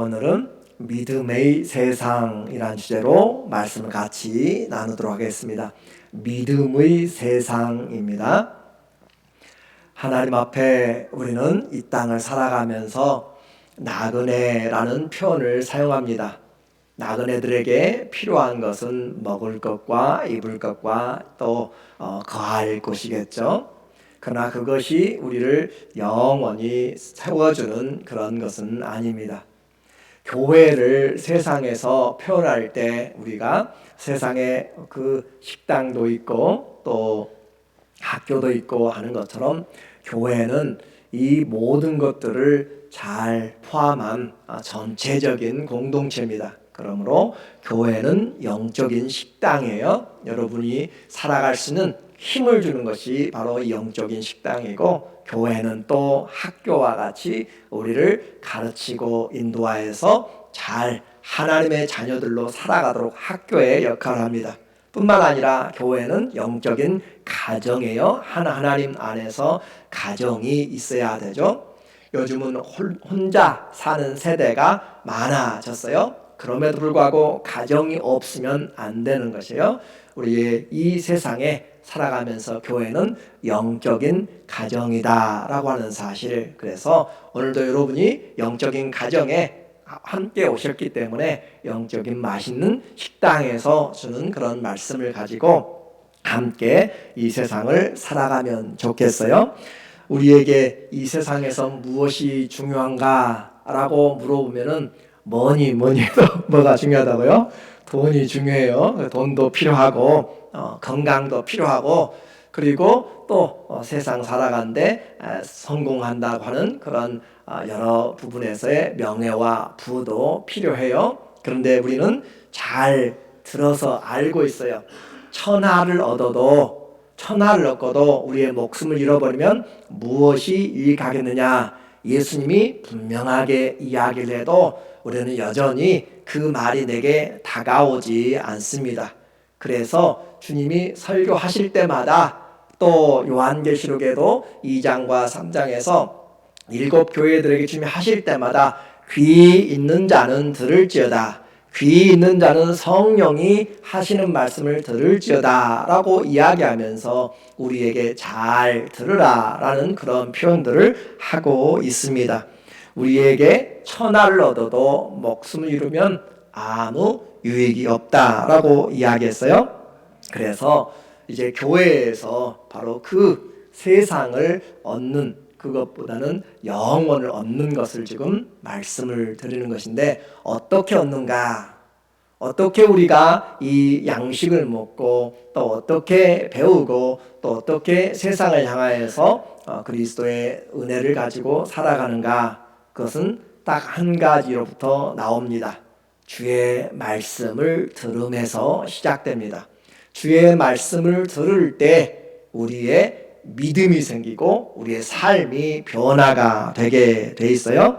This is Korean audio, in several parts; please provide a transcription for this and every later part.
오늘은 믿음의 세상이라는 주제로 말씀을 같이 나누도록 하겠습니다. 믿음의 세상입니다. 하나님 앞에 우리는 이 땅을 살아가면서 나그네라는 표현을 사용합니다. 나그네들에게 필요한 것은 먹을 것과 입을 것과 또 거할 곳이겠죠. 그러나 그것이 우리를 영원히 세워주는 그런 것은 아닙니다. 교회를 세상에서 표현할 때 우리가 세상에 그 식당도 있고 또 학교도 있고 하는 것처럼 교회는 이 모든 것들을 잘 포함한 전체적인 공동체입니다. 그러므로 교회는 영적인 식당이에요. 여러분이 살아갈 수 있는 힘을 주는 것이 바로 이 영적인 식당이고, 교회는 또 학교와 같이 우리를 가르치고 인도하여서 잘 하나님의 자녀들로 살아가도록 학교의 역할을 합니다. 뿐만 아니라 교회는 영적인 가정이에요. 하나님 안에서 가정이 있어야 되죠. 요즘은 혼자 사는 세대가 많아졌어요. 그럼에도 불구하고 가정이 없으면 안 되는 것이에요. 우리의 이 세상에 살아가면서 교회는 영적인 가정이다라고 하는 사실. 그래서 오늘도 여러분이 영적인 가정에 함께 오셨기 때문에 영적인 맛있는 식당에서 주는 그런 말씀을 가지고 함께 이 세상을 살아가면 좋겠어요. 우리에게 이 세상에서 무엇이 중요한가라고 물어보면은 뭐니 해도 뭐가 중요하다고요? 돈이 중요해요. 돈도 필요하고 건강도 필요하고, 그리고 또 세상 살아가는데 성공한다고 하는 그런 여러 부분에서의 명예와 부도 필요해요. 그런데 우리는 잘 들어서 알고 있어요. 천하를 얻고도 우리의 목숨을 잃어버리면 무엇이 유익하겠느냐? 예수님이 분명하게 이야기를 해도 우리는 여전히 그 말이 내게 다가오지 않습니다. 그래서 주님이 설교하실 때마다, 또 요한계시록에도 2장과 3장에서 7 교회들에게 주님이 하실 때마다 귀 있는 자는 들을지어다, 귀 있는 자는 성령이 하시는 말씀을 들을지어다 라고 이야기하면서 우리에게 잘 들으라 라는 그런 표현들을 하고 있습니다. 우리에게 천하를 얻어도 목숨을 잃으면 아무 유익이 없다라고 이야기했어요. 그래서 이제 교회에서 바로 그 세상을 얻는 그것보다는 영원을 얻는 것을 지금 말씀을 드리는 것인데, 어떻게 얻는가? 어떻게 우리가 이 양식을 먹고 또 어떻게 배우고 또 어떻게 세상을 향하여서 그리스도의 은혜를 가지고 살아가는가? 그것은 딱 한 가지로부터 나옵니다. 주의 말씀을 들음에서 시작됩니다. 주의 말씀을 들을 때 우리의 믿음이 생기고 우리의 삶이 변화가 되게 돼 있어요.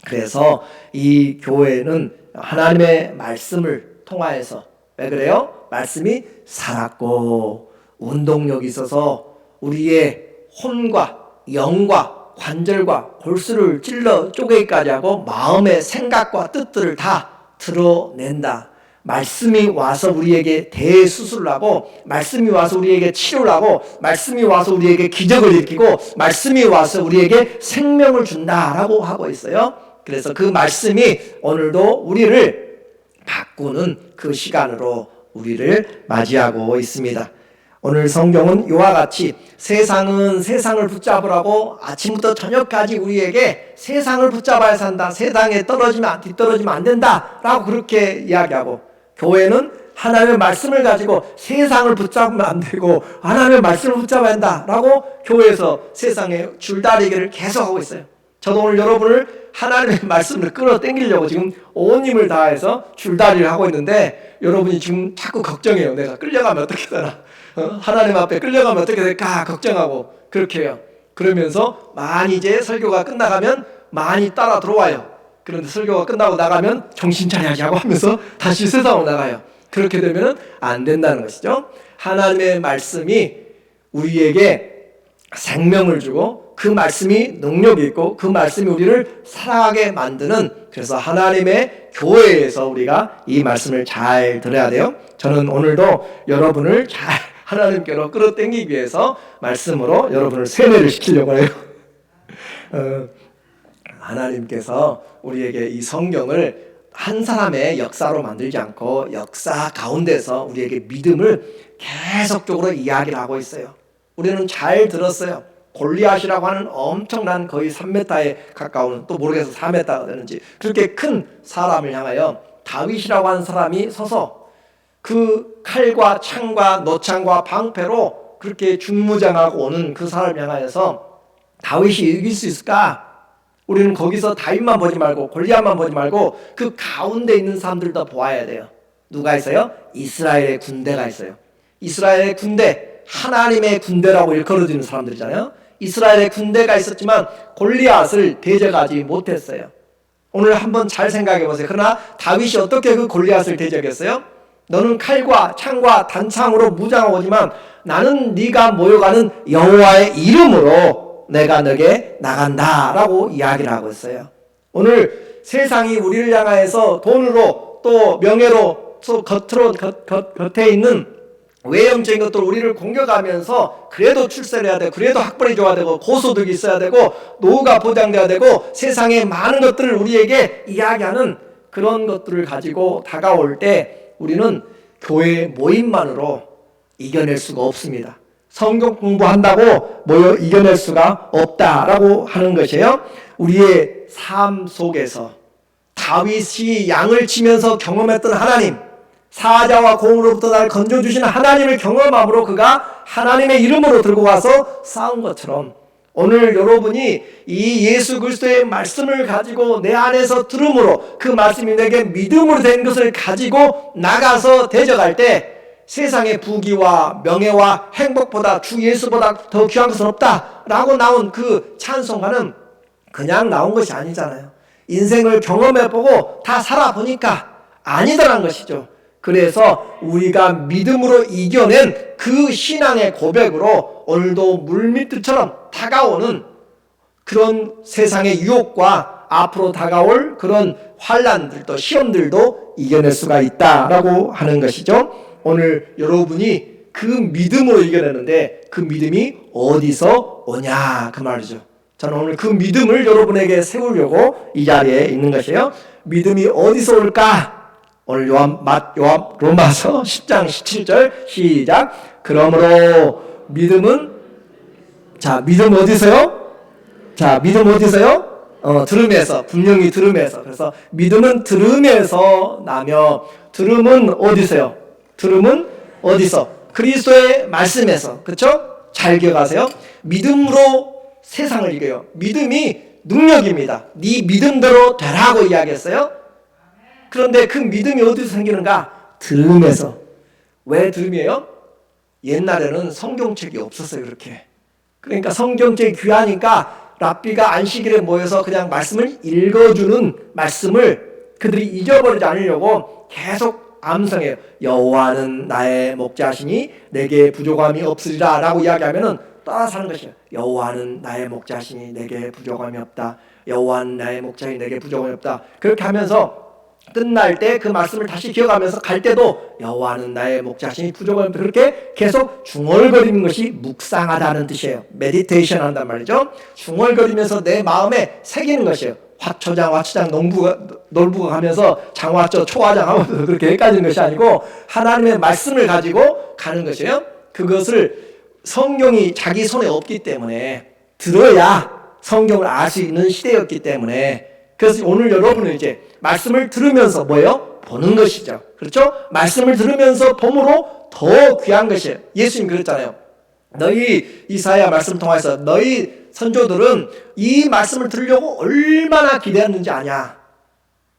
그래서 이 교회는 하나님의 말씀을 통하여서, 왜 그래요? 말씀이 살았고 운동력이 있어서 우리의 혼과 영과 관절과 골수를 찔러 쪼개기까지 하고 마음의 생각과 뜻들을 다 드러낸다. 말씀이 와서 우리에게 대수술을 하고, 말씀이 와서 우리에게 치료를 하고, 말씀이 와서 우리에게 기적을 일으키고, 말씀이 와서 우리에게 생명을 준다라고 하고 있어요. 그래서 그 말씀이 오늘도 우리를 바꾸는 그 시간으로 우리를 맞이하고 있습니다. 오늘 성경은 이와 같이 세상은 세상을 붙잡으라고 아침부터 저녁까지 우리에게 세상을 붙잡아야 산다, 세상에 뒤떨어지면 안 된다 라고 그렇게 이야기하고, 교회는 하나님의 말씀을 가지고 세상을 붙잡으면 안 되고 하나님의 말씀을 붙잡아야 한다라고 교회에서 세상에 줄다리기를 계속하고 있어요. 저도 오늘 여러분을 하나님의 말씀을 끌어당기려고 지금 온 힘을 다해서 줄다리를 하고 있는데, 여러분이 지금 자꾸 걱정해요. 내가 끌려가면 어떻게 되나, 하나님 앞에 끌려가면 어떻게 될까 걱정하고 그렇게 해요. 그러면서 많이 이제 설교가 끝나가면 많이 따라 들어와요. 그런데 설교가 끝나고 나가면 정신 차려야지 하고 하면서 다시 세상으로 나가요. 그렇게 되면 안 된다는 것이죠. 하나님의 말씀이 우리에게 생명을 주고 그 말씀이 능력이 있고 그 말씀이 우리를 살아가게 만드는, 그래서 하나님의 교회에서 우리가 이 말씀을 잘 들어야 돼요. 저는 오늘도 여러분을 잘 하나님께로 끌어당기기 위해서 말씀으로 여러분을 세뇌를 시키려고 해요. 하나님께서 우리에게 이 성경을 한 사람의 역사로 만들지 않고 역사 가운데서 우리에게 믿음을 계속적으로 이야기를 하고 있어요. 우리는 잘 들었어요. 골리앗이라고 하는 엄청난 거의 3m에 가까운, 또 모르겠어 4m가 되는지 그렇게 큰 사람을 향하여 다윗이라고 하는 사람이 서서 그 칼과 창과 노창과 방패로 그렇게 중무장하고 오는 그 사람을 향하여서 다윗이 이길 수 있을까? 우리는 거기서 다윗만 보지 말고 골리앗만 보지 말고 그 가운데 있는 사람들도 보아야 돼요. 누가 있어요? 이스라엘의 군대가 있어요. 이스라엘의 군대, 하나님의 군대라고 일컬어지는 사람들이잖아요. 이스라엘의 군대가 있었지만 골리앗을 대적하지 못했어요. 오늘 한번 잘 생각해 보세요. 그러나 다윗이 어떻게 그 골리앗을 대적했어요? 너는 칼과 창과 단창으로 무장하고 오지만 나는 네가 모여가는 여호와의 이름으로 내가 너에게 나간다라고 이야기를 하고 있어요. 오늘 세상이 우리를 향하여서 돈으로 또 명예로 또 겉에 있는 외형적인 것들 우리를 공격하면서 그래도 출세를 해야 되고 그래도 학벌이 좋아야 되고 고소득이 있어야 되고 노후가 보장돼야 되고 세상의 많은 것들을 우리에게 이야기하는 그런 것들을 가지고 다가올 때 우리는 교회 모임만으로 이겨낼 수가 없습니다. 성경 공부한다고 모여 이겨낼 수가 없다라고 하는 것이에요. 우리의 삶 속에서 다윗이 양을 치면서 경험했던 하나님, 사자와 공으로부터 나를 건져주시는 하나님을 경험함으로 그가 하나님의 이름으로 들고 가서 싸운 것처럼 오늘 여러분이 이 예수 그리스도의 말씀을 가지고 내 안에서 들음으로 그 말씀이 내게 믿음으로 된 것을 가지고 나가서 대적할 때 세상의 부귀와 명예와 행복보다 주 예수보다 더 귀한 것은 없다라고 나온 그 찬송가는 그냥 나온 것이 아니잖아요. 인생을 경험해보고 다 살아보니까 아니더란 것이죠. 그래서 우리가 믿음으로 이겨낸 그 신앙의 고백으로 오늘도 물밀듯처럼 다가오는 그런 세상의 유혹과 앞으로 다가올 그런 환난들도 시험들도 이겨낼 수가 있다라고 하는 것이죠. 오늘 여러분이 그 믿음으로 이겨내는데 그 믿음이 어디서 오냐 그 말이죠. 저는 오늘 그 믿음을 여러분에게 세우려고 이 자리에 있는 것이에요. 믿음이 어디서 올까? 오늘 로마서 10장 17절 시작. 그러므로 믿음은 믿음 어디서요? 믿음 어디서요? 들음에서, 분명히 들음에서. 그래서 믿음은 들음에서 나며 들음은 어디서요? 들음은 어디서? 그리스도의 말씀에서. 그렇죠? 잘 기억하세요. 믿음으로 세상을 이겨요. 믿음이 능력입니다. 네 믿음대로 되라고 이야기했어요. 그런데 그 믿음이 어디서 생기는가? 들음에서. 왜 들음이에요? 옛날에는 성경책이 없었어요. 그렇게. 그러니까 성경책이 귀하니까 랍비가 안식일에 모여서 그냥 말씀을 읽어주는 말씀을 그들이 잊어버리지 않으려고 계속 암송해요. 여호와는 나의 목자시니 내게 부족함이 없으리라 라고 이야기하면은 따라서 하는 것이에요. 여호와는 나의 목자시니 내게 부족함이 없다. 여호와는 나의 목자시니 내게 부족함이 없다. 그렇게 하면서 끝날 때 그 말씀을 다시 기억하면서 갈 때도 여호와는 나의 목자시니 부족함이 없다. 그렇게 계속 중얼거리는 것이 묵상하다는 뜻이에요. 메디테이션 한단 말이죠. 중얼거리면서 내 마음에 새기는 것이에요. 화초장 놀부가 가면서 장화조 초화장 하면서 그렇게 헷갈리는 것이 아니고 하나님의 말씀을 가지고 가는 것이에요. 그것을 성경이 자기 손에 없기 때문에 들어야 성경을 알 수 있는 시대였기 때문에 그래서 오늘 여러분은 이제 말씀을 들으면서 뭐예요? 보는 것이죠. 그렇죠? 말씀을 들으면서 봄으로 더 귀한 것이에요. 예수님 그랬잖아요. 너희 이사야 말씀 통해서 너희 선조들은 이 말씀을 들으려고 얼마나 기대했는지 아냐.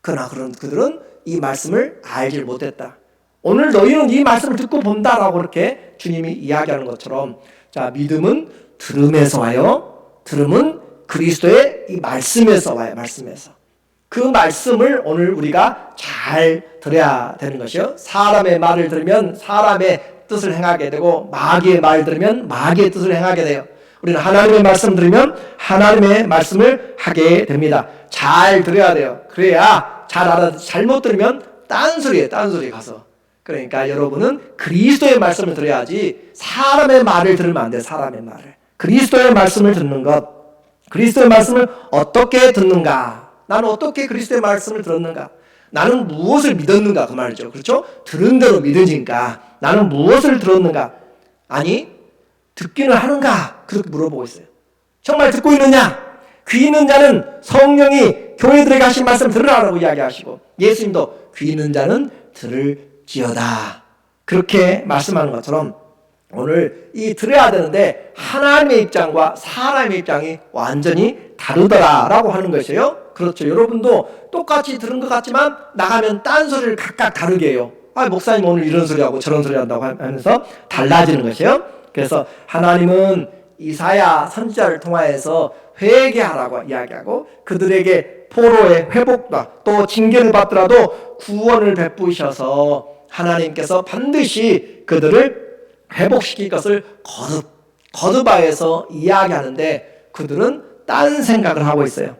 그러나 그들은 이 말씀을 알지 못했다. 오늘 너희는 이 말씀을 듣고 본다라고 이렇게 주님이 이야기하는 것처럼 믿음은 들음에서 와요. 들음은 그리스도의 이 말씀에서 와요. 말씀에서. 그 말씀을 오늘 우리가 잘 들어야 되는 것이요. 사람의 말을 들으면 사람의 뜻을 행하게 되고 마귀의 말을 들으면 마귀의 뜻을 행하게 돼요. 우리는 하나님의 말씀 들으면 하나님의 말씀을 하게 됩니다. 잘 들어야 돼요. 그래야 잘 알아. 잘못 들으면 딴소리예요. 딴소리 가서. 그러니까 여러분은 그리스도의 말씀을 들어야지 사람의 말을 들으면 안 돼요. 사람의 말을. 그리스도의 말씀을 듣는 것. 그리스도의 말씀을 어떻게 듣는가? 나는 어떻게 그리스도의 말씀을 들었는가? 나는 무엇을 믿었는가? 그 말이죠. 그렇죠? 들은 대로 믿으니까 나는 무엇을 들었는가? 아니, 듣기는 하는가? 그렇게 물어보고 있어요. 정말 듣고 있느냐? 귀 있는 자는 성령이 교회들에게 하신 말씀 들으라고 이야기하시고 예수님도 귀 있는 자는 들을지어다. 그렇게 말씀하는 것처럼 오늘 이 들어야 되는데 하나님의 입장과 사람의 입장이 완전히 다르더라라고 하는 것이에요. 그렇죠. 여러분도 똑같이 들은 것 같지만 나가면 딴소리를 각각 다르게 해요. 목사님 오늘 이런 소리 하고 저런 소리 한다고 하면서 달라지는 것이에요. 그래서 하나님은 이사야 선지자를 통하여서 회개하라고 이야기하고 그들에게 포로의 회복과 또 징계를 받더라도 구원을 베푸셔서 하나님께서 반드시 그들을 회복시킬 것을 거듭하여서 이야기하는데 그들은 딴 생각을 하고 있어요.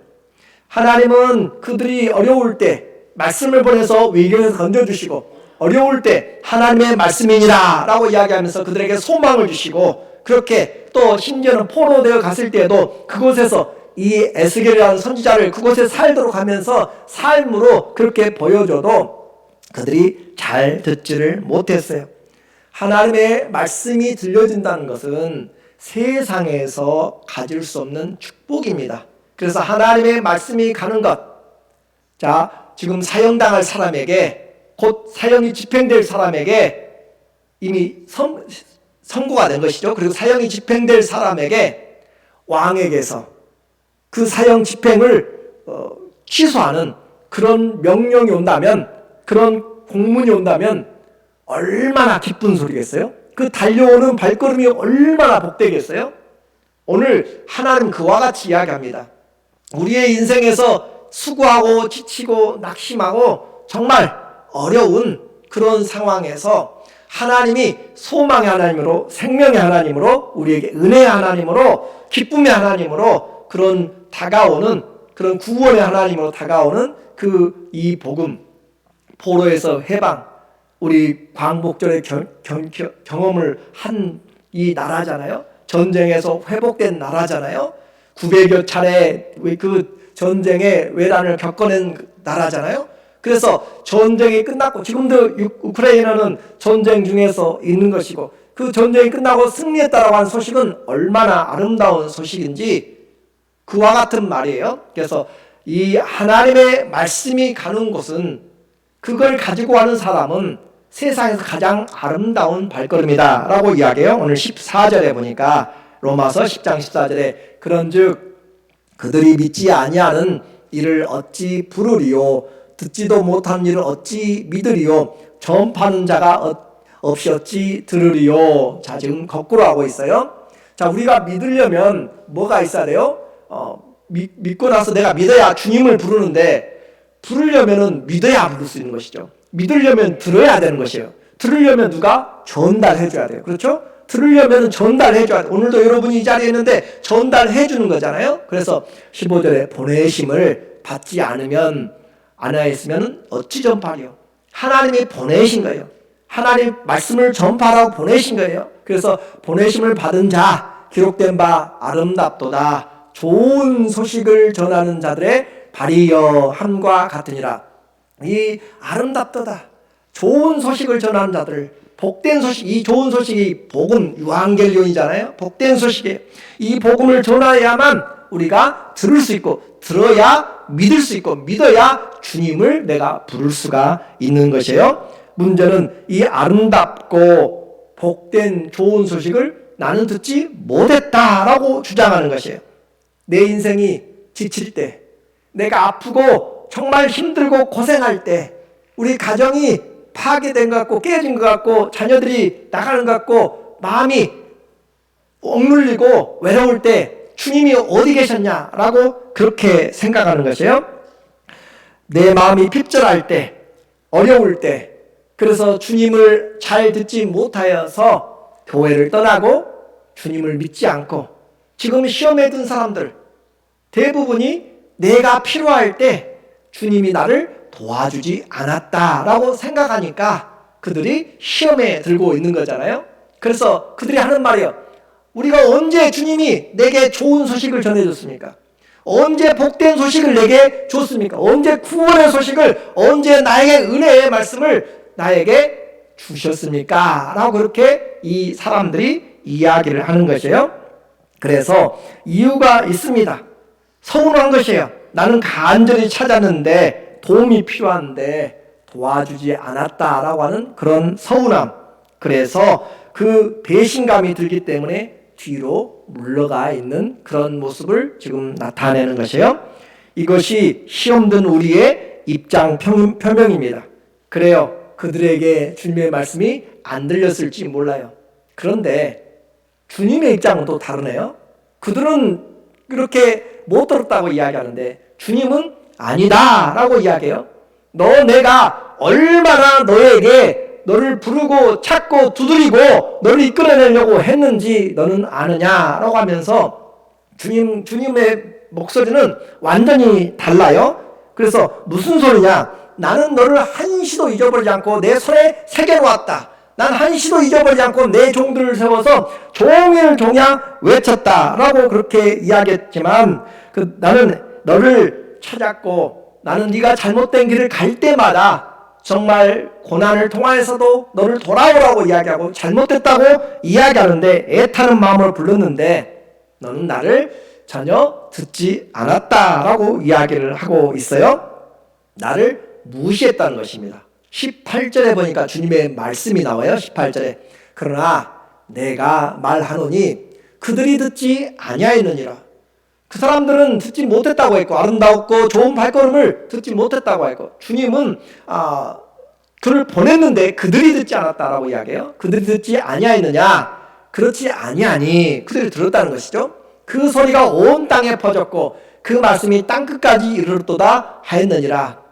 하나님은 그들이 어려울 때 말씀을 보내서 위기에서 건져주시고 어려울 때 하나님의 말씀이니라 라고 이야기하면서 그들에게 소망을 주시고 그렇게 또 심지어는 포로되어 갔을 때에도 그곳에서 이 에스겔이라는 선지자를 그곳에 살도록 하면서 삶으로 그렇게 보여줘도 그들이 잘 듣지를 못했어요. 하나님의 말씀이 들려진다는 것은 세상에서 가질 수 없는 축복입니다. 그래서 하나님의 말씀이 가는 것, 자, 지금 사형당할 사람에게 곧 사형이 집행될 사람에게 이미 선고가 된 것이죠. 그리고 사형이 집행될 사람에게 왕에게서 그 사형 집행을 취소하는 그런 명령이 온다면, 그런 공문이 온다면 얼마나 기쁜 소리겠어요? 그 달려오는 발걸음이 얼마나 복되겠어요? 오늘 하나님 그와 같이 이야기합니다. 우리의 인생에서 수고하고 지치고 낙심하고 정말 어려운 그런 상황에서 하나님이 소망의 하나님으로 생명의 하나님으로 우리에게 은혜의 하나님으로 기쁨의 하나님으로 그런 다가오는 그런 구원의 하나님으로 다가오는 그 이 복음 포로에서 해방 우리 광복절의 경험을 한 이 나라잖아요. 전쟁에서 회복된 나라잖아요. 900여 차례 그 전쟁의 외란을 겪어낸 나라잖아요. 그래서 전쟁이 끝났고 지금도 우크라이나는 전쟁 중에서 있는 것이고 그 전쟁이 끝나고 승리했다라고 하는 소식은 얼마나 아름다운 소식인지 그와 같은 말이에요. 그래서 이 하나님의 말씀이 가는 곳은 그걸 가지고 가는 사람은 세상에서 가장 아름다운 발걸음이다 라고 이야기해요. 오늘 14절에 보니까 로마서 10장 14절에 그런즉 그들이 믿지 아니하는 이를 어찌 부르리요 듣지도 못한 일을 어찌 믿으리요 전파하는 자가 없이 어찌 들으리요. 자, 지금 거꾸로 하고 있어요. 자, 우리가 믿으려면 뭐가 있어야 돼요? 믿고 나서 내가 믿어야 주님을 부르는데 부르려면은 믿어야 부를 수 있는 것이죠. 믿으려면 들어야 되는 것이에요. 들으려면 누가 전달해 줘야 돼요. 그렇죠? 들으려면 전달해 줘야 돼요. 오늘도 여러분이 이 자리에 있는데 전달해 주는 거잖아요. 그래서 15절에 보내심을 받지 않으면 안 하였으면 어찌 전파리요. 하나님이 보내신 거예요. 하나님 말씀을 전파하라고 보내신 거예요. 그래서 보내심을 받은 자 기록된 바 아름답도다. 좋은 소식을 전하는 자들의 발이여 함과 같으니라. 이 아름답도다. 좋은 소식을 전하는 자들, 복된 소식, 이 좋은 소식이 복음, 유앙겔리온이잖아요. 복된 소식이에요. 이 복음을 전해야만 우리가 들을 수 있고, 들어야 믿을 수 있고, 믿어야 주님을 내가 부를 수가 있는 것이에요. 문제는 이 아름답고 복된 좋은 소식을 나는 듣지 못했다라고 주장하는 것이에요. 내 인생이 지칠 때, 내가 아프고 정말 힘들고 고생할 때, 우리 가정이 파괴된 것 같고 깨진 것 같고 자녀들이 나가는 것 같고 마음이 억눌리고 외로울 때 주님이 어디 계셨냐라고 그렇게 생각하는 것이에요. 내 마음이 핍절할 때, 어려울 때, 그래서 주님을 잘 듣지 못하여서 교회를 떠나고 주님을 믿지 않고 지금 시험에 든 사람들 대부분이 내가 필요할 때 주님이 나를 도와주지 않았다라고 생각하니까 그들이 시험에 들고 있는 거잖아요. 그래서 그들이 하는 말이에요. 우리가 언제 주님이 내게 좋은 소식을 전해줬습니까? 언제 복된 소식을 내게 줬습니까? 언제 구원의 소식을, 언제 나에게 은혜의 말씀을 나에게 주셨습니까? 라고 그렇게 이 사람들이 이야기를 하는 것이에요. 그래서 이유가 있습니다. 서운한 것이에요. 나는 간절히 찾았는데 도움이 필요한데 도와주지 않았다라고 하는 그런 서운함. 그래서 그 배신감이 들기 때문에 뒤로 물러가 있는 그런 모습을 지금 나타내는 것이에요. 이것이 시험 든 우리의 입장 표명입니다. 그래요. 그들에게 주님의 말씀이 안 들렸을지 몰라요. 그런데 주님의 입장은 또 다르네요. 그들은 그렇게 못 들었다고 이야기하는데 주님은 아니다 라고 이야기해요. 내가 얼마나 너를 부르고 찾고 두드리고 너를 이끌어내려고 했는지 너는 아느냐라고 하면서 주님의 목소리는 완전히 달라요. 그래서 무슨 소리냐? 나는 너를 한시도 잊어버리지 않고 내 손에 새겨놓았다. 난 한시도 잊어버리지 않고 내 종들을 세워서 종일 종야 외쳤다라고 그렇게 이야기했지만 나는 너를 찾았고 나는 네가 잘못된 길을 갈 때마다 정말 고난을 통하여서도 너를 돌아오라고 이야기하고 잘못됐다고 이야기하는데 애타는 마음으로 불렀는데 너는 나를 전혀 듣지 않았다라고 이야기를 하고 있어요. 나를 무시했다는 것입니다. 18절에 보니까 주님의 말씀이 나와요. 18절에 그러나 내가 말하노니 그들이 듣지 아니하였느니라. 그 사람들은 듣지 못했다고 했고 아름다웠고 좋은 발걸음을 듣지 못했다고 했고 주님은 그를 보냈는데 그들이 듣지 않았다라고 이야기해요. 그들이 듣지 아니하였느냐? 그렇지 아니하니 그들이 들었다는 것이죠. 그 소리가 온 땅에 퍼졌고 그 말씀이 땅끝까지 이르렀도다 하였느니라.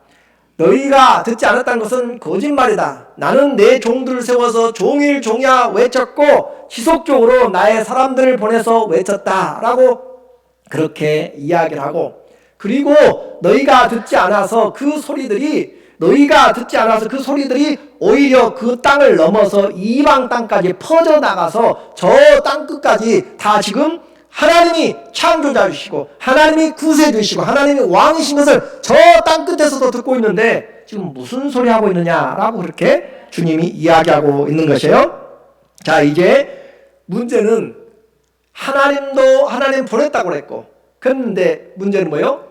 너희가 듣지 않았다는 것은 거짓말이다. 나는 내 종들을 세워서 종일 종야 외쳤고 지속적으로 나의 사람들을 보내서 외쳤다라고 그렇게 이야기를 하고 그리고 너희가 듣지 않아서 그 소리들이 오히려 그 땅을 넘어서 이방 땅까지 퍼져나가서 저 땅끝까지 다 지금 하나님이 창조자이시고 하나님이 구세주이시고 하나님이 왕이신 것을 저 땅끝에서도 듣고 있는데 지금 무슨 소리 하고 있느냐라고 그렇게 주님이 이야기하고 있는 것이에요. 자, 이제 문제는 하나님 보냈다고 그랬고 그런데 문제는 뭐예요?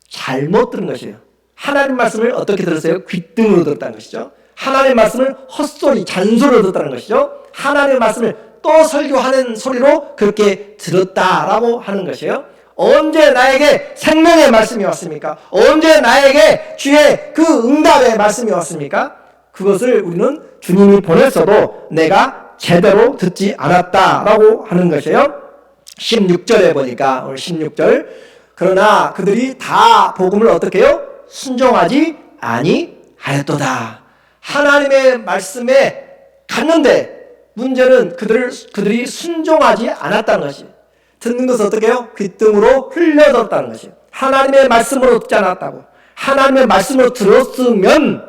잘못 들은 것이에요. 하나님 말씀을 어떻게 들었어요? 귓등으로 들었다는 것이죠. 하나님 말씀을 헛소리, 잔소리로 들었다는 것이죠. 하나님 말씀을 또 설교하는 소리로 그렇게 들었다라고 하는 것이에요. 언제 나에게 생명의 말씀이 왔습니까? 언제 나에게 주의 그 응답의 말씀이 왔습니까? 그것을 우리는 주님이 보냈어도 내가 제대로 듣지 않았다라고 하는 것이에요. 16절에 보니까 오늘 16절 그러나 그들이 다 복음을 어떻게 해요? 순종하지 아니하였도다. 하나님의 말씀에 갔는데 문제는 그들이 순종하지 않았다는 것이에요. 듣는 것은 어떻게 해요? 귓등으로 흘려들었다는 것이에요. 하나님의 말씀으로 듣지 않았다고. 하나님의 말씀으로 들었으면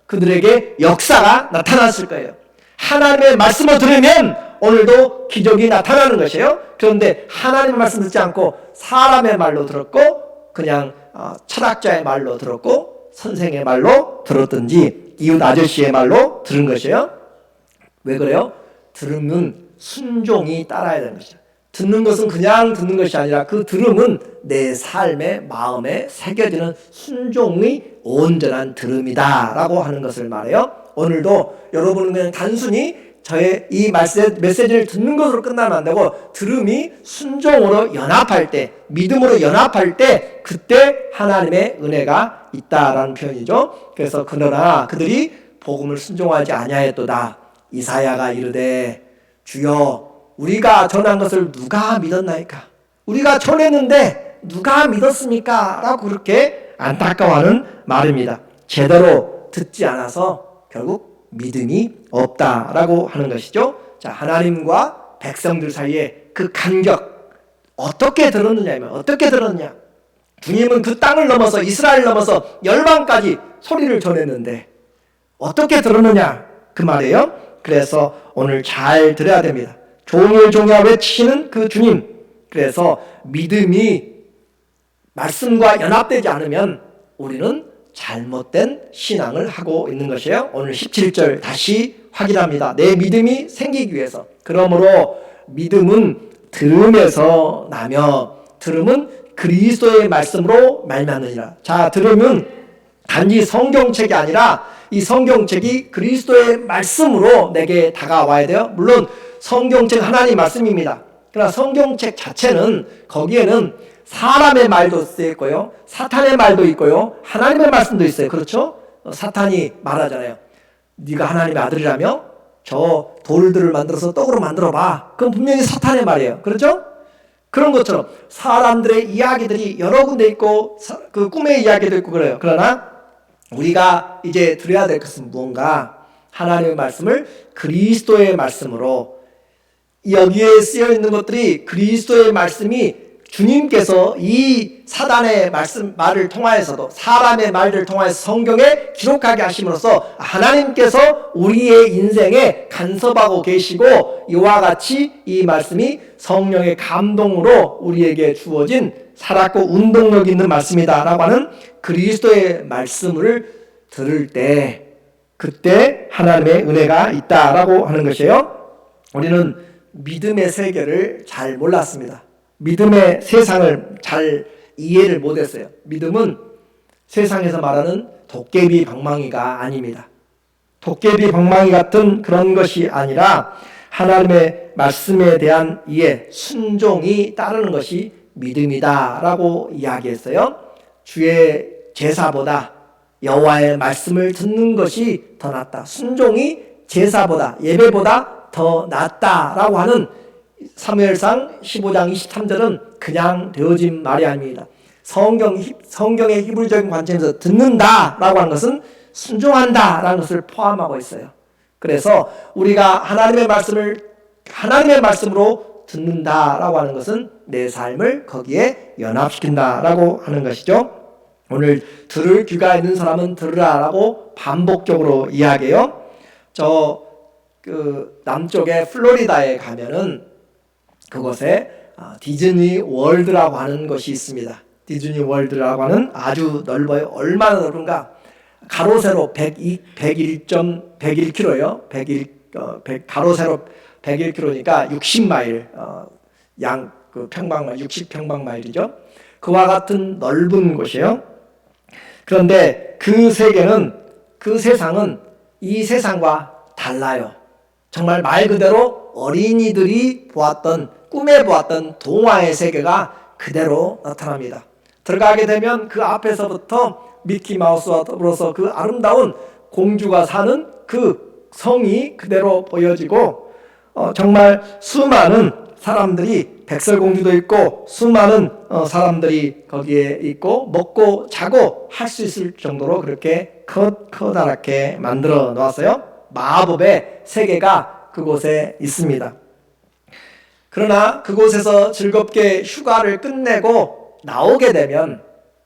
그들에게 역사가 나타났을 거예요. 하나님의 말씀을 들으면 오늘도 기적이 나타나는 것이에요. 그런데 하나님의 말씀 듣지 않고 사람의 말로 들었고 그냥 철학자의 말로 들었고 선생의 말로 들었든지 이웃 아저씨의 말로 들은 것이에요. 왜 그래요? 들으면 순종이 따라야 되는 것이죠. 듣는 것은 그냥 듣는 것이 아니라 그 들음은 내 삶의 마음에 새겨지는 순종이 온전한 들음이다 라고 하는 것을 말해요. 오늘도 여러분은 그냥 단순히 저의 이 메시지를 듣는 것으로 끝나면 안 되고 들음이 순종으로 연합할 때, 믿음으로 연합할 때 그때 하나님의 은혜가 있다라는 표현이죠. 그래서 그러나 그들이 복음을 순종하지 아니하였도다. 이사야가 이르되 주여 우리가 전한 것을 누가 믿었나이까? 우리가 전했는데 누가 믿었습니까? 라고 그렇게 안타까워하는 말입니다. 제대로 듣지 않아서 결국 믿음이 없다라고 하는 것이죠. 자, 하나님과 백성들 사이에 그 간격, 어떻게 들었느냐면 어떻게 들었느냐? 주님은 그 땅을 넘어서 이스라엘 넘어서 열방까지 소리를 전했는데 어떻게 들었느냐 그 말이에요. 그래서 오늘 잘 들어야 됩니다. 종일 종야 외치시는 그 주님. 그래서 믿음이 말씀과 연합되지 않으면 우리는 잘못된 신앙을 하고 있는 것이에요. 오늘 17절 다시 확인합니다. 내 믿음이 생기기 위해서. 그러므로 믿음은 들음에서 나며 들음은 그리스도의 말씀으로 말미암느니라. 자, 들음은 단지 성경책이 아니라 이 성경책이 그리스도의 말씀으로 내게 다가와야 돼요. 물론 성경책 하나님 말씀입니다. 그러나 성경책 자체는 거기에는 사람의 말도 쓰여있고요, 사탄의 말도 있고요, 하나님의 말씀도 있어요. 그렇죠? 사탄이 말하잖아요. 네가 하나님의 아들이라며 저 돌들을 만들어서 떡으로 만들어봐. 그건 분명히 사탄의 말이에요. 그렇죠? 그런 것처럼 사람들의 이야기들이 여러 군데 있고 그 꿈의 이야기도 있고 그래요. 그러나 우리가 이제 들어야 될 것은 무언가 하나님의 말씀을 그리스도의 말씀으로, 여기에 쓰여 있는 것들이 그리스도의 말씀이 주님께서 이 사단의 말을 통하여서도 사람의 말을 통하여서 성경에 기록하게 하심으로써 하나님께서 우리의 인생에 간섭하고 계시고 이와 같이 이 말씀이 성령의 감동으로 우리에게 주어진 살았고 운동력 있는 말씀이다 라고 하는 그리스도의 말씀을 들을 때 그때 하나님의 은혜가 있다라고 하는 것이에요. 우리는 믿음의 세계를 잘 몰랐습니다. 믿음의 세상을 잘 이해를 못했어요. 믿음은 세상에서 말하는 도깨비 방망이가 아닙니다. 도깨비 방망이 같은 그런 것이 아니라 하나님의 말씀에 대한 이해, 순종이 따르는 것이 믿음이다라고 이야기했어요. 주의 제사보다 여호와의 말씀을 듣는 것이 더 낫다. 순종이 제사보다 예배보다 더 낫다라고 하는 사무엘상 15장 23절은 그냥 되어진 말이 아닙니다. 성경의 히브리적인 관점에서 듣는다라고 하는 것은 순종한다라는 것을 포함하고 있어요. 그래서 우리가 하나님의 말씀으로 듣는다라고 하는 것은 내 삶을 거기에 연합시킨다라고 하는 것이죠. 오늘 들을 귀가 있는 사람은 들으라라고 반복적으로 이야기해요. 남쪽의 플로리다에 가면은 그곳에 디즈니 월드라고 하는 것이 있습니다. 디즈니 월드라고 하는 아주 넓어요. 얼마나 넓은가? 가로 세로 101km요. 가로 세로 101km니까 60마일, 평방마일, 60평방마일이죠. 그와 같은 넓은 곳이에요. 그런데 그 세상은 이 세상과 달라요. 정말 말 그대로 어린이들이 꿈에 보았던 동화의 세계가 그대로 나타납니다. 들어가게 되면 그 앞에서부터 미키마우스와 더불어서 그 아름다운 공주가 사는 그 성이 그대로 보여지고 정말 수많은 사람들이, 백설공주도 있고 수많은 사람들이 거기에 있고 먹고 자고 할 수 있을 정도로 그렇게 커다랗게 만들어 놓았어요. 마법의 세계가 그곳에 있습니다. 그러나 그곳에서 즐겁게 휴가를 끝내고 나오게 되면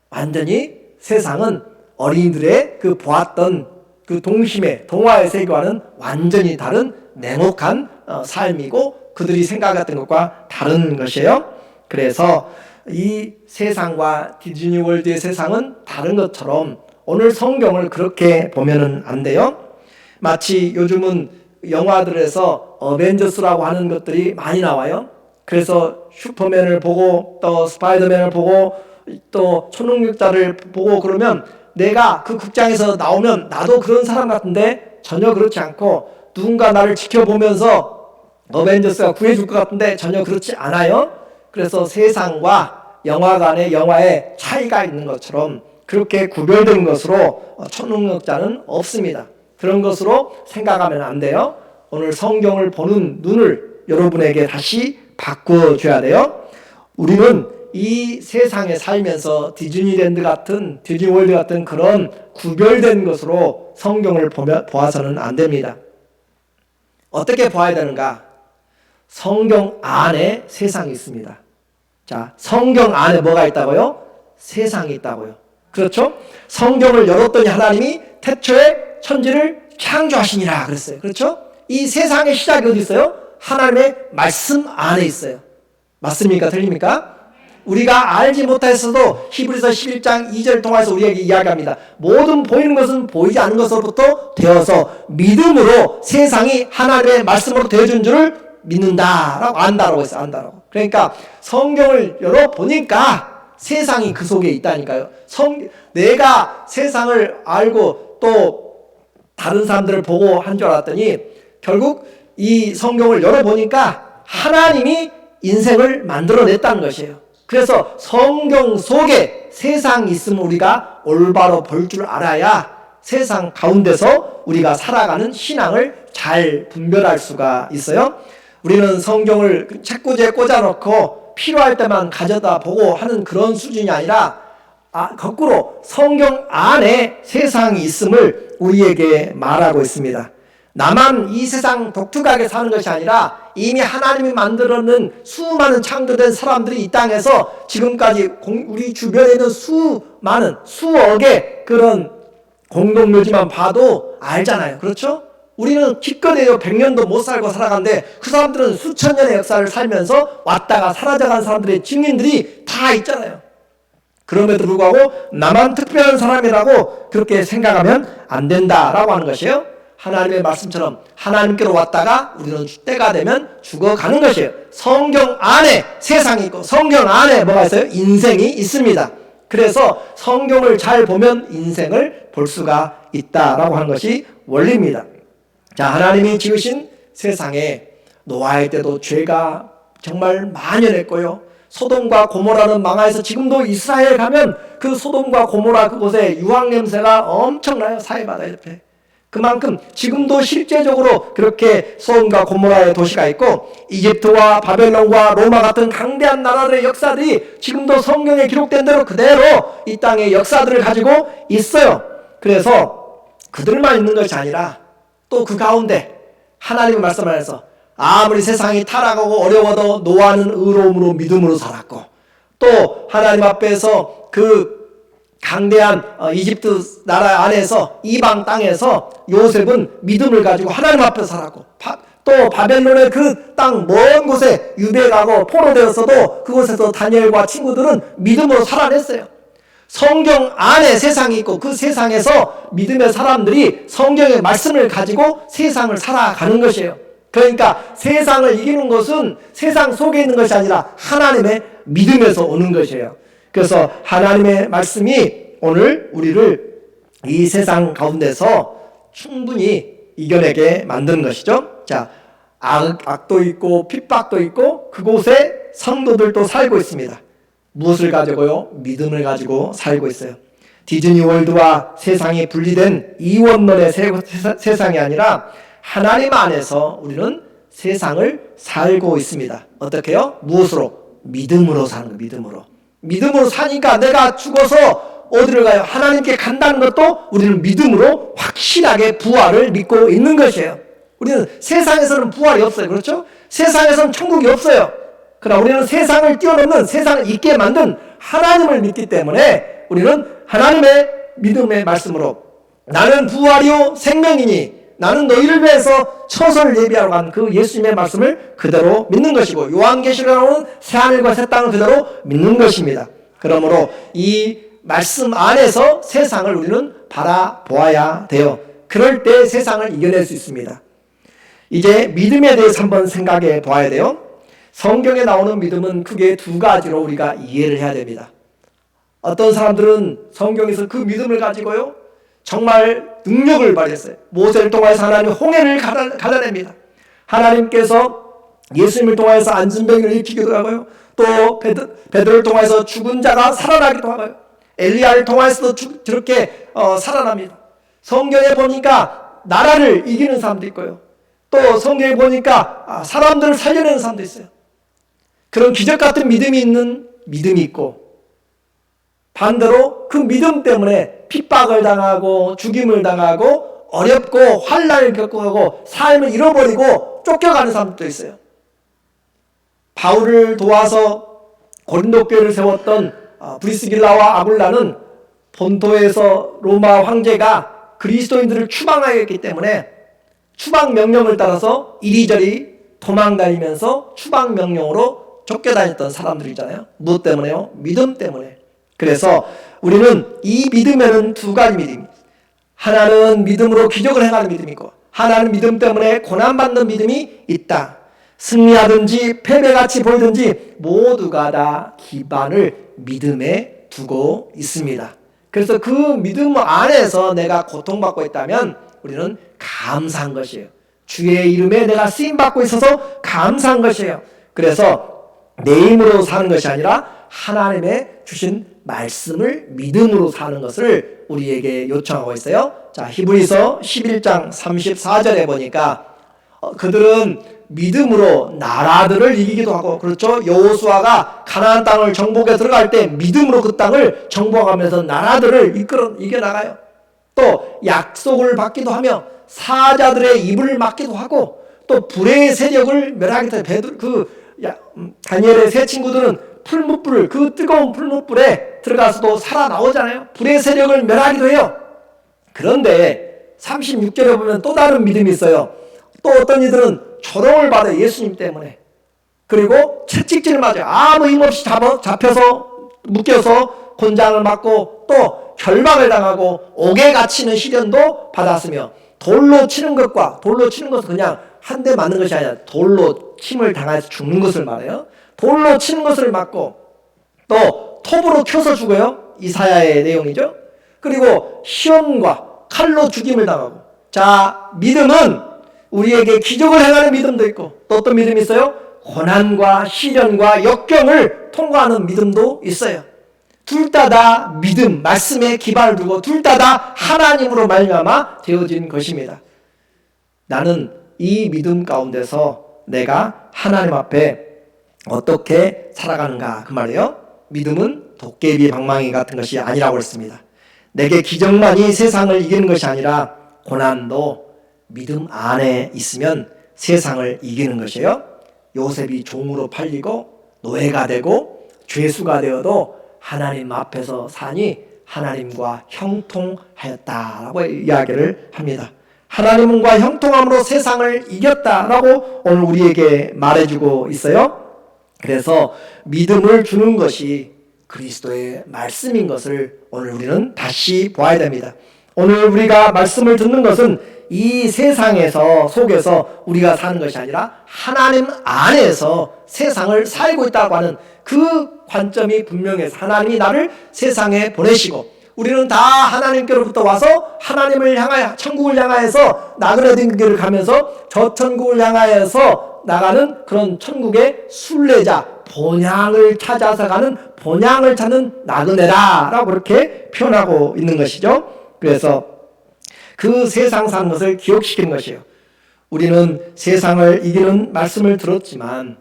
완전히 세상은 어린이들의 그 보았던 그 동심의 동화의 세계와는 완전히 다른 냉혹한 삶이고 그들이 생각했던 것과 다른 것이에요. 그래서 이 세상과 디즈니 월드의 세상은 다른 것처럼 오늘 성경을 그렇게 보면은 안 돼요. 마치 요즘은 영화들에서 어벤져스라고 하는 것들이 많이 나와요. 그래서 슈퍼맨을 보고 또 스파이더맨을 보고 또 초능력자를 보고 그러면 내가 그 극장에서 나오면 나도 그런 사람 같은데 전혀 그렇지 않고 누군가 나를 지켜보면서 어벤져스가 구해줄 것 같은데 전혀 그렇지 않아요. 그래서 세상과 영화관의 영화에 차이가 있는 것처럼 그렇게 구별된 것으로 초능력자는 없습니다. 그런 것으로 생각하면 안 돼요. 오늘 성경을 보는 눈을 여러분에게 다시 바꿔줘야 돼요. 우리는 이 세상에 살면서 디즈니랜드 같은, 디즈니월드 같은 그런 구별된 것으로 성경을 보아서는 안 됩니다. 어떻게 봐야 되는가? 성경 안에 세상이 있습니다. 자, 성경 안에 뭐가 있다고요? 세상이 있다고요. 그렇죠? 성경을 열었더니 하나님이 태초에 천지를 창조하시니라 그랬어요. 그렇죠? 이 세상의 시작이 어디 있어요? 하나님의 말씀 안에 있어요. 맞습니까? 틀립니까? 우리가 알지 못했어도 히브리서 11장 2절 통해서 우리에게 이야기합니다. 모든 보이는 것은 보이지 않는 것으로부터 되어서 믿음으로 세상이 하나님의 말씀으로 되어준 줄을 믿는다라고 안다라고 했어요. 안다라고. 그러니까 성경을 열어보니까 세상이 그 속에 있다니까요. 내가 세상을 알고 또 다른 사람들을 보고 한 줄 알았더니 결국 이 성경을 열어보니까 하나님이 인생을 만들어냈다는 것이에요. 그래서 성경 속에 세상이 있으면 우리가 올바로 볼 줄 알아야 세상 가운데서 우리가 살아가는 신앙을 잘 분별할 수가 있어요. 우리는 성경을 책꽂이에 꽂아놓고 필요할 때만 가져다 보고 하는 그런 수준이 아니라 거꾸로 성경 안에 세상이 있음을 우리에게 말하고 있습니다. 나만 이 세상 독특하게 사는 것이 아니라 이미 하나님이 만들어낸 수많은 창조된 사람들이 이 땅에서 지금까지 우리 주변에 있는 수많은 수억의 그런 공동묘지만 봐도 알잖아요. 그렇죠? 우리는 기껏해요 100년도 못 살고 살아가는데 그 사람들은 수천 년의 역사를 살면서 왔다가 사라져간 사람들의 증인들이 다 있잖아요. 그럼에도 불구하고 나만 특별한 사람이라고 그렇게 생각하면 안 된다라고 하는 것이에요. 하나님의 말씀처럼 하나님께로 왔다가 우리는 때가 되면 죽어가는 것이에요. 성경 안에 세상이 있고 성경 안에 뭐가 있어요? 인생이 있습니다. 그래서 성경을 잘 보면 인생을 볼 수가 있다라고 하는 것이 원리입니다. 자, 하나님이 지으신 세상에 노아의 때도 죄가 정말 만연했고요. 소돔과 고모라는 망하에서 지금도 이스라엘 가면 그 소돔과 고모라 그곳에 유황 냄새가 엄청나요. 사해바다 옆에. 그만큼 지금도 실제적으로 그렇게 소돔과 고모라의 도시가 있고 이집트와 바벨론과 로마 같은 강대한 나라들의 역사들이 지금도 성경에 기록된 대로 그대로 이 땅의 역사들을 가지고 있어요. 그래서 그들만 있는 것이 아니라 또 그 가운데 하나님의 말씀 안에서 아무리 세상이 타락하고 어려워도 노아는 의로움으로 믿음으로 살았고 또 하나님 앞에서 그 강대한 이집트 나라 안에서 이방 땅에서 요셉은 믿음을 가지고 하나님 앞에 살았고 또 바벨론의 그 땅 먼 곳에 유배가고 포로되었어도 그곳에서 다니엘과 친구들은 믿음으로 살아냈어요. 성경 안에 세상이 있고 그 세상에서 믿음의 사람들이 성경의 말씀을 가지고 세상을 살아가는 것이에요. 그러니까 세상을 이기는 것은 세상 속에 있는 것이 아니라 하나님의 믿음에서 오는 것이에요. 그래서 하나님의 말씀이 오늘 우리를 이 세상 가운데서 충분히 이겨내게 만드는 것이죠. 자, 악도 있고 핍박도 있고 그곳에 성도들도 살고 있습니다. 무엇을 가지고요? 믿음을 가지고 살고 있어요. 디즈니 월드와 세상이 분리된 이원론의 세상이 아니라 하나님 안에서 우리는 세상을 살고 있습니다. 어떻게요? 무엇으로? 믿음으로 사는 거예요. 믿음으로. 믿음으로 사니까 내가 죽어서 어디를 가요? 하나님께 간다는 것도 우리는 믿음으로 확실하게 부활을 믿고 있는 것이에요. 우리는 세상에서는 부활이 없어요. 그렇죠? 세상에서는 천국이 없어요. 그러나 우리는 세상을 뛰어넘는 세상을 있게 만든 하나님을 믿기 때문에 우리는 하나님의 믿음의 말씀으로 나는 부활이요 생명이니 나는 너희를 위해서 처소를 예비하러 간 그 예수님의 말씀을 그대로 믿는 것이고 요한계시록에 나오는 새하늘과 새 땅을 그대로 믿는 것입니다. 그러므로 이 말씀 안에서 세상을 우리는 바라보아야 돼요. 그럴 때 세상을 이겨낼 수 있습니다. 이제 믿음에 대해서 한번 생각해 보아야 돼요. 성경에 나오는 믿음은 크게 두 가지로 우리가 이해를 해야 됩니다. 어떤 사람들은 성경에서 그 믿음을 가지고요 정말 능력을 발휘했어요. 모세를 통해서 하나님이 홍해를 갈라냅니다. 하나님께서 예수님을 통해서 안진병을 일으키기도 하고요. 또 베드로를 통해서 죽은 자가 살아나기도 하고요. 엘리야를 통해서도 저렇게 살아납니다. 성경에 보니까 나라를 이기는 사람도 있고요. 또 성경에 보니까 사람들을 살려내는 사람도 있어요. 그런 기적 같은 믿음이 있는 믿음이 있고 반대로 그 믿음 때문에 핍박을 당하고 죽임을 당하고 어렵고 환난을 겪고 삶을 잃어버리고 쫓겨가는 사람들도 있어요. 바울을 도와서 고린도 교회를 세웠던 브리스길라와 아굴라는 본토에서 로마 황제가 그리스도인들을 추방하였기 때문에 추방 명령을 따라서 이리저리 도망다니면서 추방 명령으로 쫓겨다녔던 사람들이잖아요. 무엇 때문에요? 믿음 때문에. 그래서 우리는 이 믿음에는 두 가지 믿음이, 하나는 믿음으로 기적을 행하는 믿음이 있고, 하나는 믿음 때문에 고난받는 믿음이 있다. 승리하든지 패배같이 보이든지 모두가 다 기반을 믿음에 두고 있습니다. 그래서 그 믿음 안에서 내가 고통받고 있다면 우리는 감사한 것이에요. 주의 이름에 내가 쓰임받고 있어서 감사한 것이에요. 그래서 내 힘으로 사는 것이 아니라 하나님의 주신 말씀을 믿음으로 사는 것을 우리에게 요청하고 있어요. 자, 히브리서 11장 34절에 보니까 그들은 믿음으로 나라들을 이기기도 하고, 그렇죠? 여호수아가 가나안 땅을 정복해 들어갈 때 믿음으로 그 땅을 정복하면서 나라들을 이겨나가요. 또 약속을 받기도 하며 사자들의 입을 막기도 하고, 또 불의 세력을 멸하기도 해요. 다니엘의 세 친구들은 풀무불을, 그 뜨거운 풀무불에 들어가서도 살아나오잖아요. 불의 세력을 멸하기도 해요. 그런데 36절에 보면 또 다른 믿음이 있어요. 또 어떤 이들은 조롱을 받아요. 예수님 때문에. 그리고 채찍질을 맞아요. 아무 힘없이 잡혀서 묶여서 곤장을 맞고, 또 결박을 당하고 옥에 갇히는 시련도 받았으며, 돌로 치는 것은 그냥 한 대 맞는 것이 아니라 돌로 침을 당해서 죽는 것을 말해요. 돌로 치는 것을 맞고, 또 톱으로 켜서 죽어요. 이사야의 내용이죠. 그리고 시험과 칼로 죽임을 당하고. 자, 믿음은 우리에게 기적을 행하는 믿음도 있고, 또 어떤 믿음이 있어요? 고난과 시련과 역경을 통과하는 믿음도 있어요. 둘 다 믿음, 말씀에 기반을 두고 둘 다 하나님으로 말미암아 되어진 것입니다. 나는 이 믿음 가운데서 내가 하나님 앞에 어떻게 살아가는가, 그 말이에요. 믿음은 도깨비 방망이 같은 것이 아니라고 했습니다. 내게 기적만이 세상을 이기는 것이 아니라 고난도 믿음 안에 있으면 세상을 이기는 것이에요. 요셉이 종으로 팔리고 노예가 되고 죄수가 되어도 하나님 앞에서 사니 하나님과 형통하였다라고 이야기를 합니다. 하나님과 형통함으로 세상을 이겼다라고 오늘 우리에게 말해주고 있어요. 그래서 믿음을 주는 것이 그리스도의 말씀인 것을 오늘 우리는 다시 보아야 됩니다. 오늘 우리가 말씀을 듣는 것은 이 세상에서 속에서 우리가 사는 것이 아니라 하나님 안에서 세상을 살고 있다고 하는 그 관점이 분명해서, 하나님이 나를 세상에 보내시고 우리는 다 하나님께로부터 와서 하나님을 향하여 천국을 향하여서 나그네된 길을 가면서 저 천국을 향하여서 나가는 그런 천국의 순례자, 본향을 찾아서 가는 본향을 찾는 나그네라라고 그렇게 표현하고 있는 것이죠. 그래서 그 세상 사는 것을 기억시키는 것이에요. 우리는 세상을 이기는 말씀을 들었지만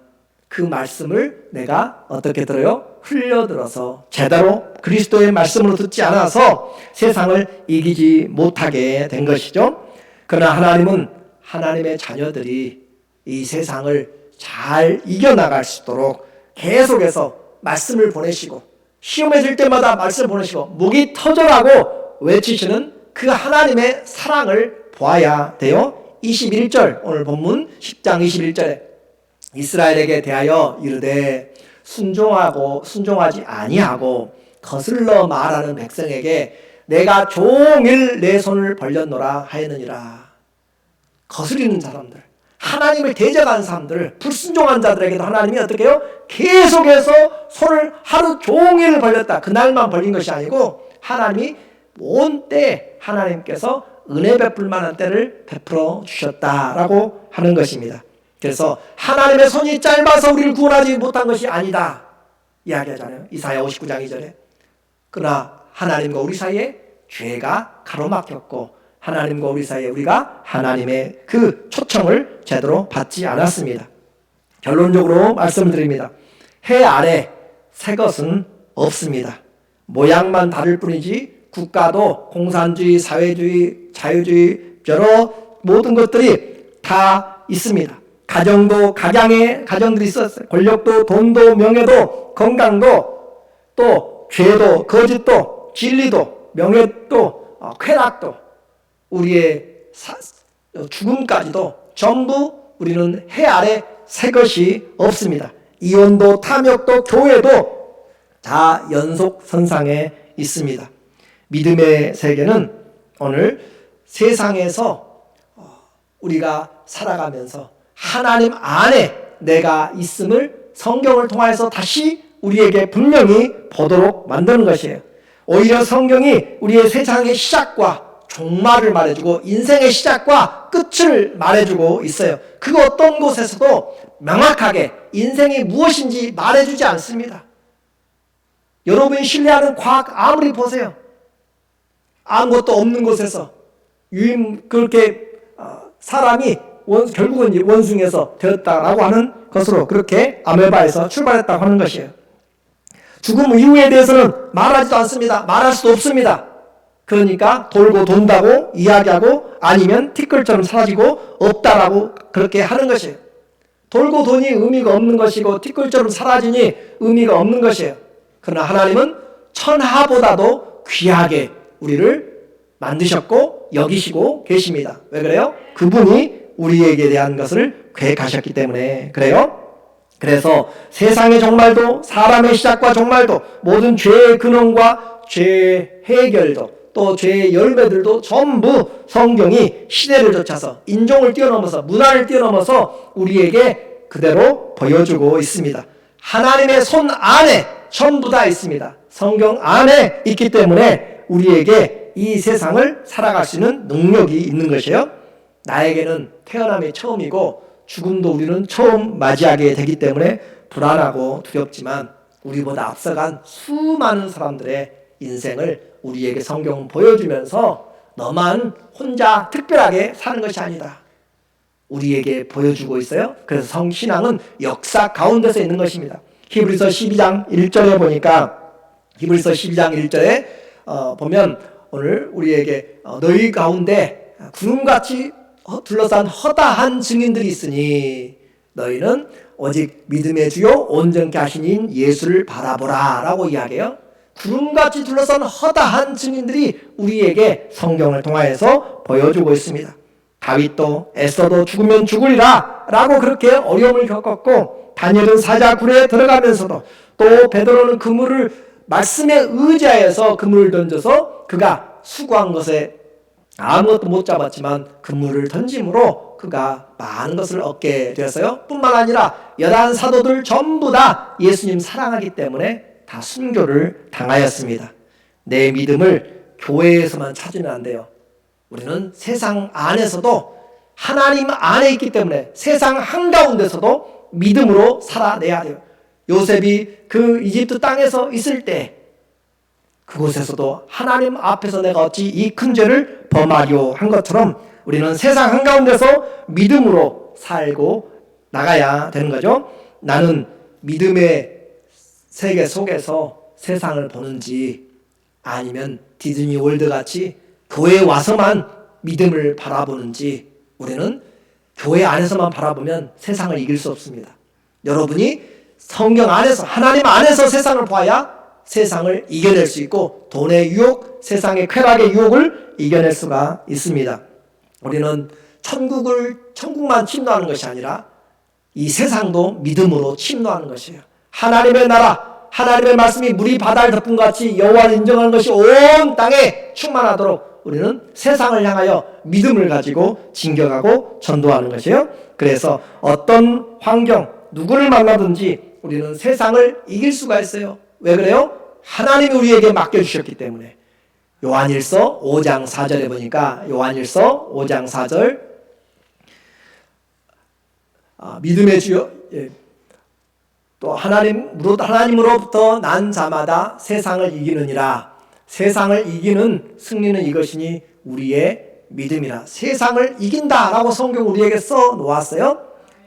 그 말씀을 내가 어떻게 들어요? 흘려들어서 제대로 그리스도의 말씀으로 듣지 않아서 세상을 이기지 못하게 된 것이죠. 그러나 하나님은 하나님의 자녀들이 이 세상을 잘 이겨나갈 수 있도록 계속해서 말씀을 보내시고, 시험에 들 때마다 말씀을 보내시고 목이 터져라고 외치시는 그 하나님의 사랑을 보아야 돼요. 21절, 오늘 본문 10장 21절에 이스라엘에게 대하여 이르되 순종하지 아니하고 거슬러 말하는 백성에게 내가 종일 내 손을 벌렸노라 하였느니라. 거스리는 사람들, 하나님을 대적하는 사람들, 불순종한 자들에게도 하나님이 어떻게 해요? 계속해서 손을 하루 종일 벌렸다. 그날만 벌린 것이 아니고 하나님이 온 때 하나님께서 은혜 베풀 만한 때를 베풀어 주셨다라고 하는 것입니다. 그래서 하나님의 손이 짧아서 우리를 구원하지 못한 것이 아니다 이야기하잖아요. 이사야 59장 2절에. 그러나 하나님과 우리 사이에 죄가 가로막혔고 하나님과 우리 사이에 우리가 하나님의 그 초청을 제대로 받지 않았습니다. 결론적으로 말씀을 드립니다. 해 아래 새 것은 없습니다. 모양만 다를 뿐이지 국가도 공산주의, 사회주의, 자유주의, 여러 모든 것들이 다 있습니다. 가정도 각양의 가정들이 있었어요. 권력도, 돈도, 명예도, 건강도, 또 죄도, 거짓도, 진리도, 명예도, 쾌락도, 우리의 죽음까지도 전부 우리는 해 아래 새 것이 없습니다. 이혼도, 탐욕도, 교회도 다 연속선상에 있습니다. 믿음의 세계는 오늘 세상에서 우리가 살아가면서 하나님 안에 내가 있음을 성경을 통해서 다시 우리에게 분명히 보도록 만드는 것이에요. 오히려 성경이 우리의 세상의 시작과 종말을 말해주고 인생의 시작과 끝을 말해주고 있어요. 그 어떤 곳에서도 명확하게 인생이 무엇인지 말해주지 않습니다. 여러분이 신뢰하는 과학 아무리 보세요. 아무것도 없는 곳에서 그렇게 사람이 결국은 원숭이에서 되었다라고 하는 것으로 그렇게 아메바에서 출발했다고 하는 것이에요. 죽음 이후에 대해서는 말하지도 않습니다. 말할 수도 없습니다. 그러니까 돌고 돈다고 이야기하고 아니면 티끌처럼 사라지고 없다라고 그렇게 하는 것이에요. 돌고 돈이 의미가 없는 것이고 티끌처럼 사라지니 의미가 없는 것이에요. 그러나 하나님은 천하보다도 귀하게 우리를 만드셨고 여기시고 계십니다. 왜 그래요? 그분이 우리에게 대한 것을 계획하셨기 때문에 그래요. 그래서 세상의 종말도 사람의 시작과 종말도 모든 죄의 근원과 죄의 해결도 또 죄의 열매들도 전부 성경이 시대를 쫓아서 인종을 뛰어넘어서 문화를 뛰어넘어서 우리에게 그대로 보여주고 있습니다. 하나님의 손 안에 전부 다 있습니다. 성경 안에 있기 때문에 우리에게 이 세상을 살아갈 수 있는 능력이 있는 것이에요. 나에게는 태어남이 처음이고 죽음도 우리는 처음 맞이하게 되기 때문에 불안하고 두렵지만 우리보다 앞서간 수많은 사람들의 인생을 우리에게 성경은 보여주면서 너만 혼자 특별하게 사는 것이 아니다. 우리에게 보여주고 있어요. 그래서 성신앙은 역사 가운데서 있는 것입니다. 히브리서 12장 1절에 보니까 히브리서 12장 1절에 보면 오늘 우리에게 너희 가운데 구름같이 둘러싼 허다한 증인들이 있으니 너희는 오직 믿음의 주요 온전케 하신 이인 예수를 바라보라 라고 이야기해요. 구름같이 둘러싼 허다한 증인들이 우리에게 성경을 통하여서 보여주고 있습니다. 다윗도 애써도 죽으면 죽으리라 라고 그렇게 어려움을 겪었고 다니엘은 사자굴에 들어가면서도 또 베드로는 그물을 말씀에 의지하여서 그물을 던져서 그가 수고한 것에 아무것도 못 잡았지만 그물을 던짐으로 그가 많은 것을 얻게 되었어요. 뿐만 아니라 11 사도들 전부 다 예수님 사랑하기 때문에 다 순교를 당하였습니다. 내 믿음을 교회에서만 찾으면 안 돼요. 우리는 세상 안에서도 하나님 안에 있기 때문에 세상 한가운데서도 믿음으로 살아내야 돼요. 요셉이 그 이집트 땅에서 있을 때 그곳에서도 하나님 앞에서 내가 어찌 이 큰 죄를 범하리오 한 것처럼 우리는 세상 한가운데서 믿음으로 살고 나가야 되는 거죠. 나는 믿음의 세계 속에서 세상을 보는지 아니면 디즈니 월드 같이 교회에 와서만 믿음을 바라보는지 우리는 교회 안에서만 바라보면 세상을 이길 수 없습니다. 여러분이 성경 안에서 하나님 안에서 세상을 봐야 세상을 이겨낼 수 있고 돈의 유혹, 세상의 쾌락의 유혹을 이겨낼 수가 있습니다. 우리는 천국만 침노하는 것이 아니라 이 세상도 믿음으로 침노하는 것이에요. 하나님의 나라, 하나님의 말씀이 물이 바다를 덮은 것 같이 여호와를 인정하는 것이 온 땅에 충만하도록 우리는 세상을 향하여 믿음을 가지고 진격하고 전도하는 것이에요. 그래서 어떤 환경, 누구를 만나든지 우리는 세상을 이길 수가 있어요. 왜 그래요? 하나님이 우리에게 맡겨주셨기 때문에. 요한일서 5장 4절에 보니까 요한일서 5장 4절 믿음의 주여 또 하나님으로부터 난 자마다 세상을 이기느니라. 세상을 이기는 승리는 이것이니 우리의 믿음이라. 세상을 이긴다라고 성경 우리에게 써 놓았어요.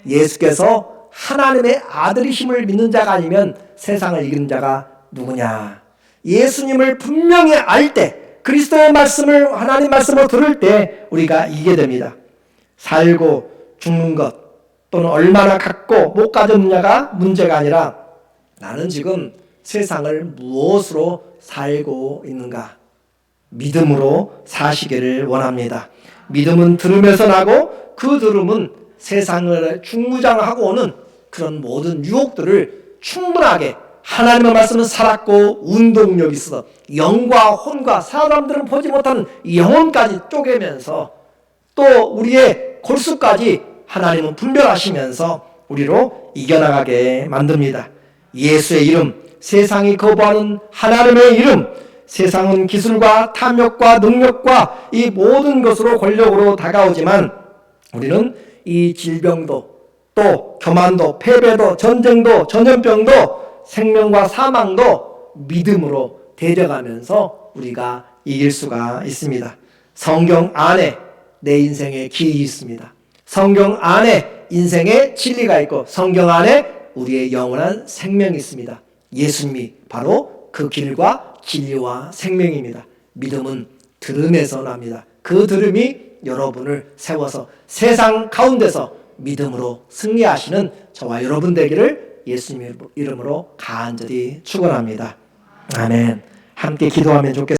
예수께서 하나님의 아들이심을 믿는 자가 아니면 세상을 이기는 자가 누구냐. 예수님을 분명히 알 때, 그리스도의 말씀을 하나님 말씀으로 들을 때 우리가 이기게 됩니다. 살고 죽는 것, 또는 얼마나 갖고 못 가졌느냐가 문제가 아니라 나는 지금 세상을 무엇으로 살고 있는가? 믿음으로 사시기를 원합니다. 믿음은 들음에서 나고 그 들음은 세상을 중무장하고 오는 그런 모든 유혹들을 충분하게 하나님의 말씀은 살았고 운동력이 있어 영과 혼과 사람들은 보지 못하는 영혼까지 쪼개면서 또 우리의 골수까지 하나님은 분별하시면서 우리로 이겨나가게 만듭니다. 예수의 이름, 세상이 거부하는 하나님의 이름, 세상은 기술과 탐욕과 능력과 이 모든 것으로 권력으로 다가오지만 우리는 이 질병도 또 교만도 패배도 전쟁도 전염병도 생명과 사망도 믿음으로 대적하면서 우리가 이길 수가 있습니다. 성경 안에 내 인생의 길이 있습니다. 성경 안에 인생의 진리가 있고 성경 안에 우리의 영원한 생명이 있습니다. 예수님이 바로 그 길과 진리와 생명입니다. 믿음은 들음에서 납니다. 그 들음이 여러분을 세워서 세상 가운데서 믿음으로 승리하시는 저와 여러분 되기를 예수님의 이름으로 간절히 축원합니다. 아멘. 함께 기도하면 좋겠습니다.